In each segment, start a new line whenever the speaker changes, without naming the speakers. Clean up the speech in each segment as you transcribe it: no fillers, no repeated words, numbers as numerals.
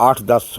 8-10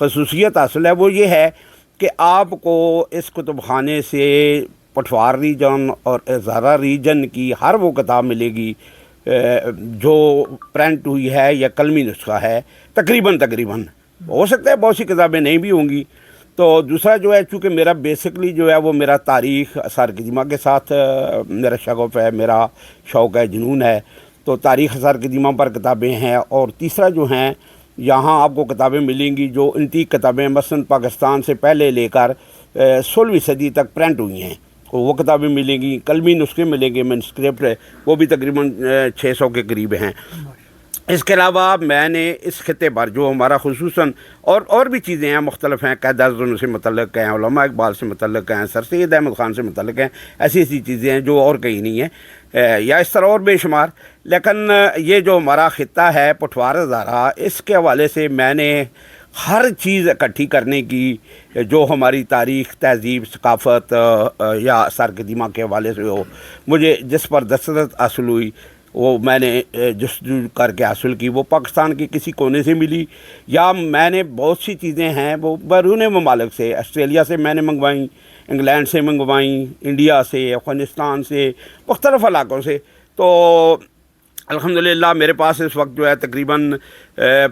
خصوصیت حاصل ہے وہ یہ ہے کہ آپ کو اس کتب خانے سے پٹھوار ریجن اور ہزارہ ریجن کی ہر وہ کتاب ملے گی جو پرنٹ ہوئی ہے یا قلمی نسخہ ہے، تقریباً ہو سکتا ہے بہت سی کتابیں نہیں بھی ہوں گی۔ تو دوسرا جو ہے، چونکہ میرا بیسکلی جو ہے وہ میرا تاریخ آثار قدیمہ کے ساتھ میرا شغف ہے، میرا شوق ہے، جنون ہے، تو تاریخ آثار قدیمہ پر کتابیں ہیں۔ اور تیسرا جو ہیں، یہاں آپ کو کتابیں ملیں گی جو انتیک کتابیں مثلاً پاکستان سے پہلے لے کر 16ویں صدی تک پرنٹ ہوئی ہیں، وہ کتابیں ملیں گی، قلمی نسخے ملیں گے، مینوسکرپٹ وہ بھی تقریباً 600 کے قریب ہیں۔ اس کے علاوہ میں نے اس خطے پر جو ہمارا خصوصاً اور بھی چیزیں ہیں، مختلف ہیں، قائد اعظم سے متعلق ہیں، علماء اقبال سے متعلق ہیں، سر سید احمد خان سے متعلق ہیں، ایسی چیزیں ہیں جو اور کہیں نہیں ہیں، یا اس طرح اور بے شمار۔ لیکن یہ جو ہمارا خطہ ہے پٹھوار ہزارہ، اس کے حوالے سے میں نے ہر چیز اکٹھی کرنے کی جو ہماری تاریخ، تہذیب، ثقافت یا آثار قدیمہ کے حوالے سے ہو، مجھے جس پر دسترس حاصل ہوئی وہ میں نے جستجو کر کے حاصل کی، وہ پاکستان کے کسی کونے سے ملی، یا میں نے بہت سی چیزیں ہیں وہ بیرون ممالک سے، آسٹریلیا سے میں نے منگوائیں، انگلینڈ سے منگوائیں، انڈیا سے، افغانستان سے، مختلف علاقوں سے۔ تو الحمدللہ میرے پاس اس وقت جو ہے تقریباً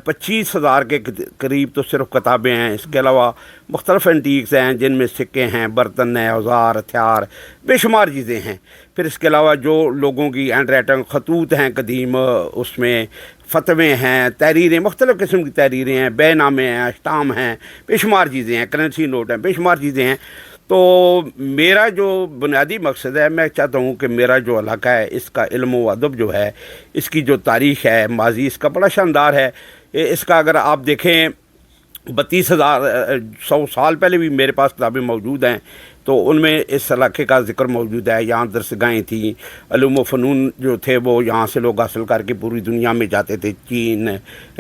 25,000 کے قریب تو صرف کتابیں ہیں۔ اس کے علاوہ مختلف اینٹیکس ہیں جن میں سکے ہیں، برتن ہیں، اوزار، ہتھیار، بے شمار چیزیں ہیں۔ پھر اس کے علاوہ جو لوگوں کی ہینڈ رائٹنگ خطوط ہیں قدیم، اس میں فتوے ہیں، تحریریں، مختلف قسم کی تحریریں ہیں، بے نامے ہیں، اشٹام ہیں، بے شمار چیزیں ہیں، کرنسی نوٹ ہیں، بے شمار چیزیں ہیں۔ تو میرا جو بنیادی مقصد ہے، میں چاہتا ہوں کہ میرا جو علاقہ ہے اس کا علم و ادب جو ہے، اس کی جو تاریخ ہے، ماضی اس کا بڑا شاندار ہے۔ اس کا اگر آپ دیکھیں 32,100 سال پہلے بھی میرے پاس کتابیں موجود ہیں، تو ان میں اس علاقے کا ذکر موجود ہے۔ یہاں درسگاہیں تھیں، علوم و فنون جو تھے وہ یہاں سے لوگ حاصل کر کے پوری دنیا میں جاتے تھے، چین،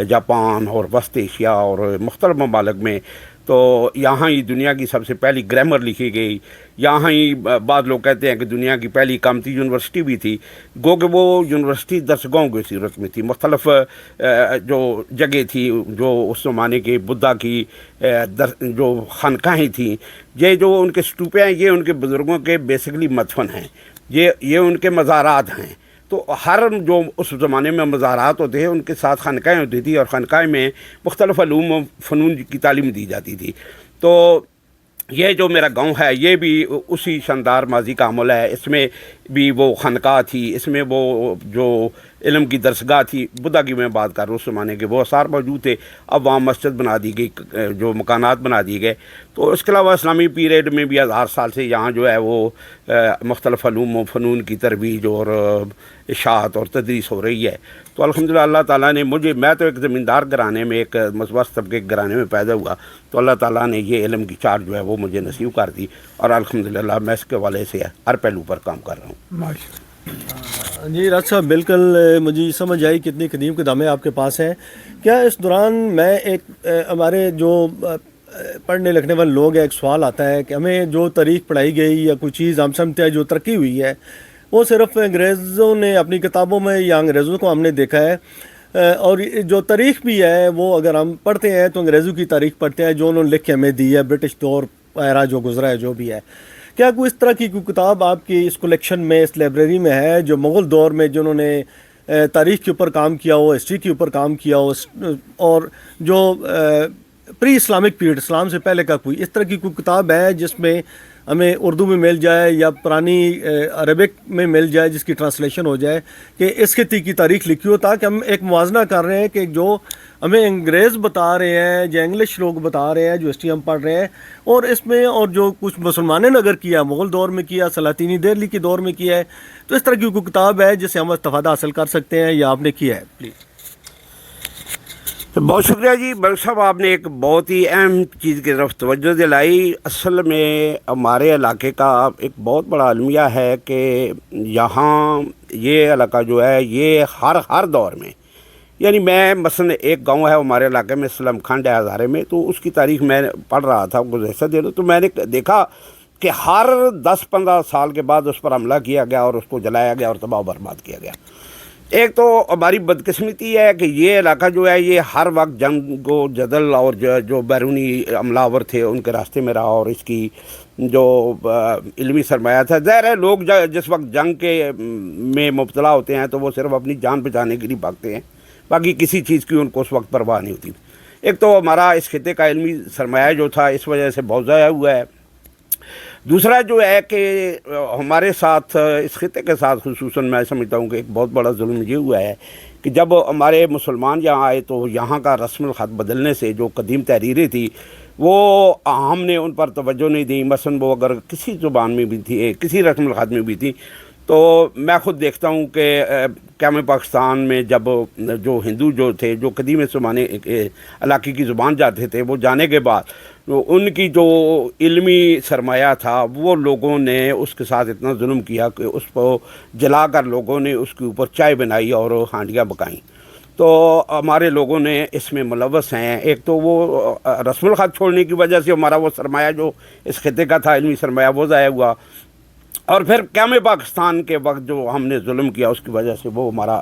جاپان اور وسط ایشیا اور مختلف ممالک میں۔ تو یہاں ہی دنیا کی سب سے پہلی گرامر لکھی گئی، یہاں ہی بعض لوگ کہتے ہیں کہ دنیا کی پہلی کامتی یونیورسٹی بھی تھی، گو کہ وہ یونیورسٹی درسگاہوں کی صورت میں تھی، مختلف جو جگہ تھی، جو اس زمانے کے بدھا کی جو خانقاہیں تھیں، یہ جو ان کے سٹوپے ہیں، یہ ان کے بزرگوں کے بیسکلی مدفن ہیں، یہ ان کے مزارات ہیں۔ تو ہر جو اس زمانے میں مزارات ہوتے ہیں ان کے ساتھ خانقاہیں ہوتی تھی، اور خانقاہ میں مختلف علوم و فنون کی تعلیم دی جاتی تھی۔ تو یہ جو میرا گاؤں ہے یہ بھی اسی شاندار ماضی کا عمل ہے۔ اس میں بھی وہ خانقاہ تھی، اس میں وہ جو علم کی درسگاہ تھی، بدھا کی میں بات کر رہا ہوں، اس زمانے کے وہ آثار موجود تھے۔ اب وہاں مسجد بنا دی گئی، جو مکانات بنا دیے گئے۔ تو اس کے علاوہ اسلامی پیریڈ میں بھی 1000 سال سے یہاں جو ہے وہ مختلف علوم و فنون کی ترویج اور اشاعت اور تدریس ہو رہی ہے۔ تو الحمدللہ اللہ تعالیٰ نے میں تو ایک زمیندار گھرانے میں، ایک متوسط طبقے کے گھرانے میں پیدا ہوا، تو اللہ تعالیٰ نے یہ علم کی چار جو ہے وہ مجھے نصیب کر دی، اور الحمدللہ میں اس کے حوالے سے ہر پہلو پر کام کر رہا ہوں۔
جی راج صاحب، بالکل مجھے سمجھ آئی کتنی قدیم کتابیں آپ کے پاس ہیں۔ کیا اس دوران میں ہمارے جو پڑھنے لکھنے والے لوگ ہیں، ایک سوال آتا ہے کہ ہمیں جو تاریخ پڑھائی گئی یا کوئی چیز ہم سمجھتے ہیں جو ترقی ہوئی ہے، وہ صرف انگریزوں نے اپنی کتابوں میں یا انگریزوں کو ہم نے دیکھا ہے، اور جو تاریخ بھی ہے وہ اگر ہم پڑھتے ہیں تو انگریزوں کی تاریخ پڑھتے ہیں جو انہوں نے لکھ کے ہمیں دی ہے، برٹش دور پیرا جو گزرا ہے جو بھی ہے۔ کیا کوئی اس طرح کی کوئی کتاب آپ کی اس کلیکشن میں، اس لائبریری میں ہے جو مغل دور میں جنہوں نے تاریخ کے اوپر کام کیا ہو، ہسٹری کے اوپر کام کیا ہو، اور جو پری اسلامک پیریڈ، اسلام سے پہلے کا کوئی اس طرح کی کوئی کتاب ہے جس میں ہمیں اردو میں مل جائے یا پرانی عربک میں مل جائے، جس کی ٹرانسلیشن ہو جائے کہ اس خطے کی تاریخ لکھی ہو، تاکہ ہم ایک موازنہ کر رہے ہیں کہ جو ہمیں انگریز بتا رہے ہیں، جو انگلش لوگ بتا رہے ہیں، جو ہسٹری ہم پڑھ رہے ہیں، اور اس میں اور جو کچھ مسلمانوں نے اگر کیا، مغل دور میں کیا، سلاطینی دہلی کے دور میں کیا ہے، تو اس طرح کی کوئی کتاب ہے جس سے ہم استفادہ حاصل کر سکتے ہیں یا آپ نے کیا ہے؟ پلیز۔
بہت شکریہ جی ملک صاحب، آپ نے ایک بہت ہی اہم چیز کی طرف توجہ دلائی۔ اصل میں ہمارے علاقے کا ایک بہت بڑا المیہ ہے کہ یہاں یہ علاقہ جو ہے یہ ہر دور میں، یعنی میں مثلا ایک گاؤں ہے ہمارے علاقے میں، سلم کھنڈ ہے ہزارے میں، تو اس کی تاریخ میں پڑھ رہا تھا گزشتہ دنوں، تو میں نے دیکھا کہ ہر 10-15 سال کے بعد اس پر حملہ کیا گیا اور اس کو جلایا گیا اور تباہ و برباد کیا گیا۔ ایک تو ہماری بدقسمتی ہے کہ یہ علاقہ جو ہے یہ ہر وقت جنگ و جدل اور جو بیرونی حملہ آور تھے ان کے راستے میں رہا، اور اس کی جو علمی سرمایہ تھا، ظاہر ہے لوگ جس وقت جنگ کے میں مبتلا ہوتے ہیں تو وہ صرف اپنی جان بچانے کے لیے بھاگتے ہیں، باقی کسی چیز کی ان کو اس وقت پرواہ نہیں ہوتی۔ ایک تو ہمارا اس خطے کا علمی سرمایہ جو تھا اس وجہ سے بہت ضائع ہوا ہے۔ دوسرا جو ہے کہ ہمارے ساتھ اس خطے کے ساتھ خصوصاً میں سمجھتا ہوں کہ ایک بہت بڑا ظلم یہ ہوا ہے کہ جب ہمارے مسلمان یہاں آئے تو یہاں کا رسم الخط بدلنے سے جو قدیم تحریریں تھی وہ ہم نے ان پر توجہ نہیں دی۔ مثلاً وہ اگر کسی زبان میں بھی تھی، کسی رسم الخط میں بھی تھی، تو میں خود دیکھتا ہوں کہ قیام پاکستان میں جب جو ہندو جو تھے، جو قدیم زمانے علاقے کی زبان جاتے تھے، وہ جانے کے بعد ان کی جو علمی سرمایہ تھا وہ لوگوں نے اس کے ساتھ اتنا ظلم کیا کہ اس کو جلا کر لوگوں نے اس کے اوپر چائے بنائی اور ہانڈیاں پکائیں۔ تو ہمارے لوگوں نے اس میں ملوث ہیں۔ ایک تو وہ رسم الخط چھوڑنے کی وجہ سے ہمارا وہ سرمایہ جو اس خطے کا تھا، علمی سرمایہ، وہ ضائع ہوا، اور پھر قیام پاکستان کے وقت جو ہم نے ظلم کیا اس کی وجہ سے وہ ہمارا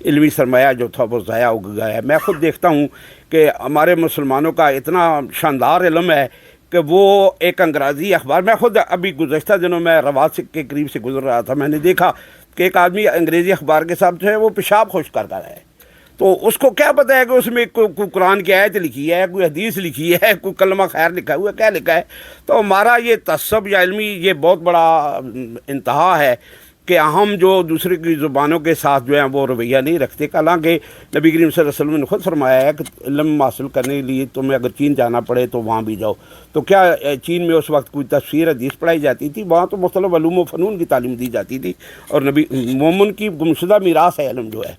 علمی سرمایہ جو تھا وہ ضائع ہو گیا ہے۔ میں خود دیکھتا ہوں کہ ہمارے مسلمانوں کا اتنا شاندار علم ہے کہ وہ ایک انگریزی اخبار، میں خود ابھی گزشتہ دنوں میں رواد کے قریب سے گزر رہا تھا، میں نے دیکھا کہ ایک آدمی انگریزی اخبار کے ساتھ جو ہے وہ پیشاب خشک کر رہا ہے، تو اس کو کیا پتہ ہے کہ اس میں کوئی قرآن کی آیت لکھی ہے، کوئی حدیث لکھی ہے، کوئی کلمہ خیر لکھا ہوا ہے، کیا لکھا ہے۔ تو ہمارا یہ تعصب یا علمی یہ بہت بڑا انتہا ہے کہ ہم جو دوسرے کی زبانوں کے ساتھ جو ہیں وہ رویہ نہیں رکھتے۔ حالانکہ نبی کریم صلی اللہ علیہ وسلم نے خود فرمایا ہے کہ علم حاصل کرنے کے لیے تمہیں اگر چین جانا پڑے تو وہاں بھی جاؤ۔ تو کیا چین میں اس وقت کوئی تفسیر حدیث پڑھائی جاتی تھی؟ وہاں تو مختلف علوم و فنون کی تعلیم دی جاتی تھی، اور نبی مومن کی گمشدہ میراث ہے علم جو ہے۔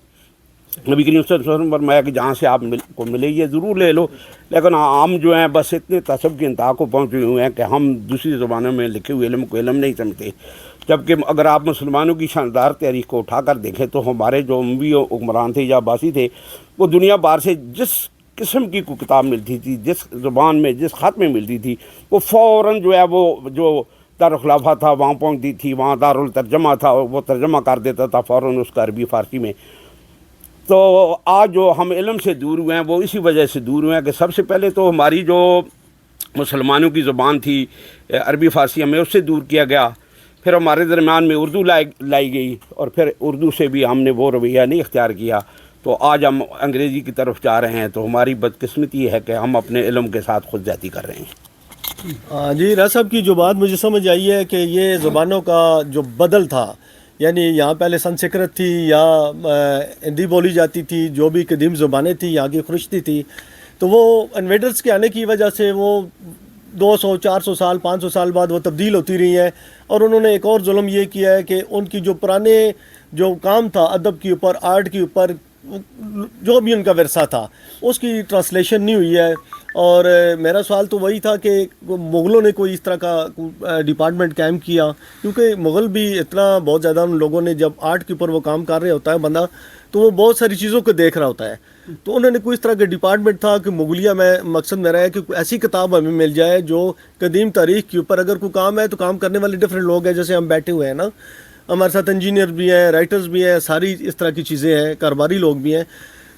نبی کریم صلی اللہ علیہ وسلم فرمایا کہ جہاں سے آپ کو ملے یہ ضرور لے لو، لیکن ہم جو ہیں بس اتنے تعصب کی انتہا کو پہنچے ہوئے ہیں کہ ہم دوسری زبانوں میں لکھے ہوئے علم کو علم نہیں سمجھتے، جبکہ اگر آپ مسلمانوں کی شاندار تاریخ کو اٹھا کر دیکھیں تو ہمارے جو اموی حکمران تھے یا عباسی تھے، وہ دنیا بھر سے جس قسم کی کوئی کتاب ملتی تھی، جس زبان میں، جس خط میں ملتی تھی، وہ فوراً جو ہے وہ جو دارالخلافہ تھا وہاں پہنچتی تھی، وہاں دارالترجمہ تھا وہ ترجمہ کر دیتا تھا فوراً اس کا عربی فارسی میں۔ تو آج جو ہم علم سے دور ہوئے ہیں وہ اسی وجہ سے دور ہوئے ہیں کہ سب سے پہلے تو ہماری جو مسلمانوں کی زبان تھی عربی فارسی، ہمیں اس سے دور کیا گیا، پھر ہمارے درمیان میں اردو لائی گئی، اور پھر اردو سے بھی ہم نے وہ رویہ نہیں اختیار کیا، تو آج ہم انگریزی کی طرف جا رہے ہیں۔ تو ہماری بدقسمتی یہ ہے کہ ہم اپنے علم کے ساتھ خود زیادتی کر رہے ہیں۔
جی راز صاحب کی جو بات مجھے سمجھ آئی ہے کہ یہ زبانوں کا جو بدل تھا، یعنی یہاں پہلے سنسکرت تھی یا ہندی بولی جاتی تھی، جو بھی قدیم زبانیں تھیں یہاں کی خرشتی تھی، تو وہ انویڈرز کے آنے کی وجہ سے وہ 200 400 سال 500 سال بعد وہ تبدیل ہوتی رہی ہیں، اور انہوں نے ایک اور ظلم یہ کیا ہے کہ ان کی جو پرانے جو کام تھا ادب کے اوپر، آرٹ کے اوپر، جو بھی ان کا ورثہ تھا اس کی ٹرانسلیشن نہیں ہوئی ہے۔ اور میرا سوال تو وہی تھا کہ مغلوں نے کوئی اس طرح کا ڈپارٹمنٹ قائم کیا، کیونکہ مغل بھی اتنا بہت زیادہ ان لوگوں نے جب آرٹ کے اوپر وہ کام کر رہے ہوتا ہے بندہ، تو وہ بہت ساری چیزوں کو دیکھ رہا ہوتا ہے، تو انہوں نے کوئی اس طرح کا ڈپارٹمنٹ تھا کہ مغلیہ میں مقصد میرا ہے کہ ایسی کتاب ہمیں مل جائے جو قدیم تاریخ کے اوپر اگر کوئی کام ہے تو کام کرنے والے ڈفرینٹ لوگ ہیں، جیسے ہم بیٹھے ہوئے ہیں نا، ہمارے ساتھ انجینئر بھی ہیں، رائٹرز بھی ہیں، ساری اس طرح کی چیزیں ہیں، کاروباری لوگ بھی ہیں،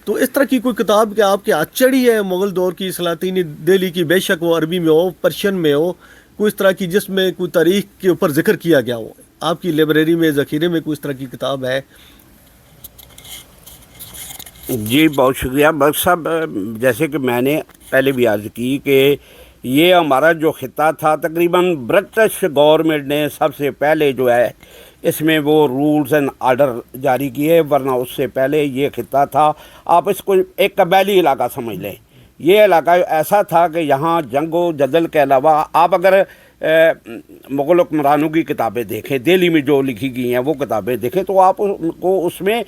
تو اس طرح کی کوئی کتاب کہ آپ کے ہاتھ چڑھی ہے مغل دور کی سلاطینی دہلی کی، بے شک وہ عربی میں ہو، پرشین میں ہو، کوئی اس طرح کی جس میں کوئی تاریخ کے اوپر ذکر کیا گیا ہو، آپ کی لائبریری میں ذخیرے میں کوئی اس طرح کی کتاب ہے؟
جی بہت شکریہ بخش صاحب۔ جیسے کہ میں نے پہلے بھی عرض کی کہ یہ ہمارا جو خطہ تھا تقریباً برٹش گورنمنٹ نے سب سے پہلے جو ہے اس میں وہ رولز اینڈ آرڈر جاری کیے، ورنہ اس سے پہلے یہ خطہ تھا، آپ اس کو ایک قبائلی علاقہ سمجھ لیں۔ یہ علاقہ ایسا تھا کہ یہاں جنگ و جدل کے علاوہ آپ اگر مغل حکمرانوں کی کتابیں دیکھیں، دہلی میں جو لکھی گئی ہیں وہ کتابیں دیکھیں، تو آپ کو اس میں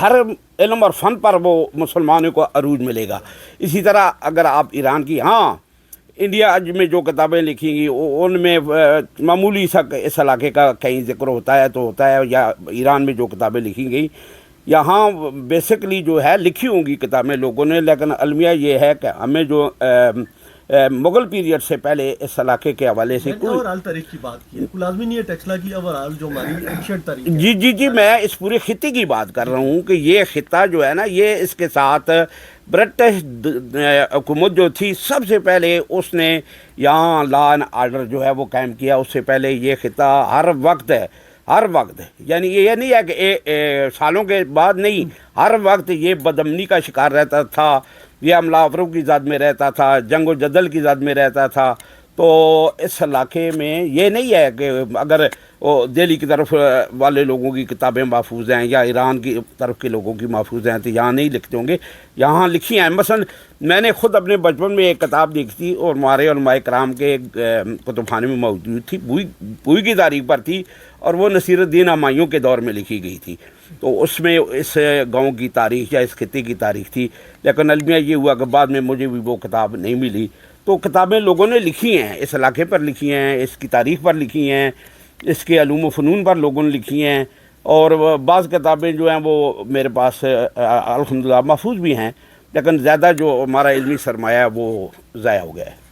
ہر علم اور فن پر وہ مسلمانوں کو عروج ملے گا۔ اسی طرح اگر آپ ایران کی، ہاں انڈیا میں جو کتابیں لکھی گئی ان میں معمولی سا اس علاقے کا کہیں ذکر ہوتا ہے تو ہوتا ہے، یا ایران میں جو کتابیں لکھی گئی یہاں بیسکلی جو ہے لکھی ہوں گی کتابیں لوگوں نے، لیکن المیہ یہ ہے کہ ہمیں جو مغل پیریڈ سے پہلے اس علاقے کے حوالے سے کوئی
اوورال تاریخ کی بات کی ہے، کوئی لازمی نہیں ہے ٹیکسلا کی اوورال جو ہماری اینشینٹ تاریخ ہے۔
جی میں اس پورے خطے کی بات کر رہا ہوں کہ یہ خطہ جو ہے نا، یہ اس کے ساتھ برٹش حکومت جو تھی سب سے پہلے اس نے یہاں لا اینڈ آرڈر جو ہے وہ قائم کیا۔ اس سے پہلے یہ خطہ ہر وقت یعنی یہ نہیں ہے کہ سالوں کے بعد نہیں، ہر وقت یہ بدامنی کا شکار رہتا تھا، یہ حملہ آوروں کی زد میں رہتا تھا، جنگ و جدل کی زد میں رہتا تھا۔ تو اس علاقے میں یہ نہیں ہے کہ اگر دہلی کی طرف والے لوگوں کی کتابیں محفوظ ہیں یا ایران کی طرف کے لوگوں کی محفوظ ہیں تو یہاں نہیں لکھتے ہوں گے، یہاں لکھی ہیں۔ مثلا میں نے خود اپنے بچپن میں ایک کتاب دیکھی تھی اور ہمارے علماء کرام کے کتب خانے میں موجود تھی، بوئی کی تاریخ پر تھی، اور وہ نصیر الدین ہمایوں کے دور میں لکھی گئی تھی۔ تو اس میں اس گاؤں کی تاریخ یا اس خطے کی تاریخ تھی، لیکن المیہ یہ ہوا کہ بعد میں مجھے بھی وہ کتاب نہیں ملی۔ تو کتابیں لوگوں نے لکھی ہیں، اس علاقے پر لکھی ہیں، اس کی تاریخ پر لکھی ہیں، اس کے علوم و فنون پر لوگوں نے لکھی ہیں، اور بعض کتابیں جو ہیں وہ میرے پاس الحمدللہ محفوظ بھی ہیں، لیکن زیادہ جو ہمارا علمی سرمایہ ہے وہ ضائع ہو گیا ہے۔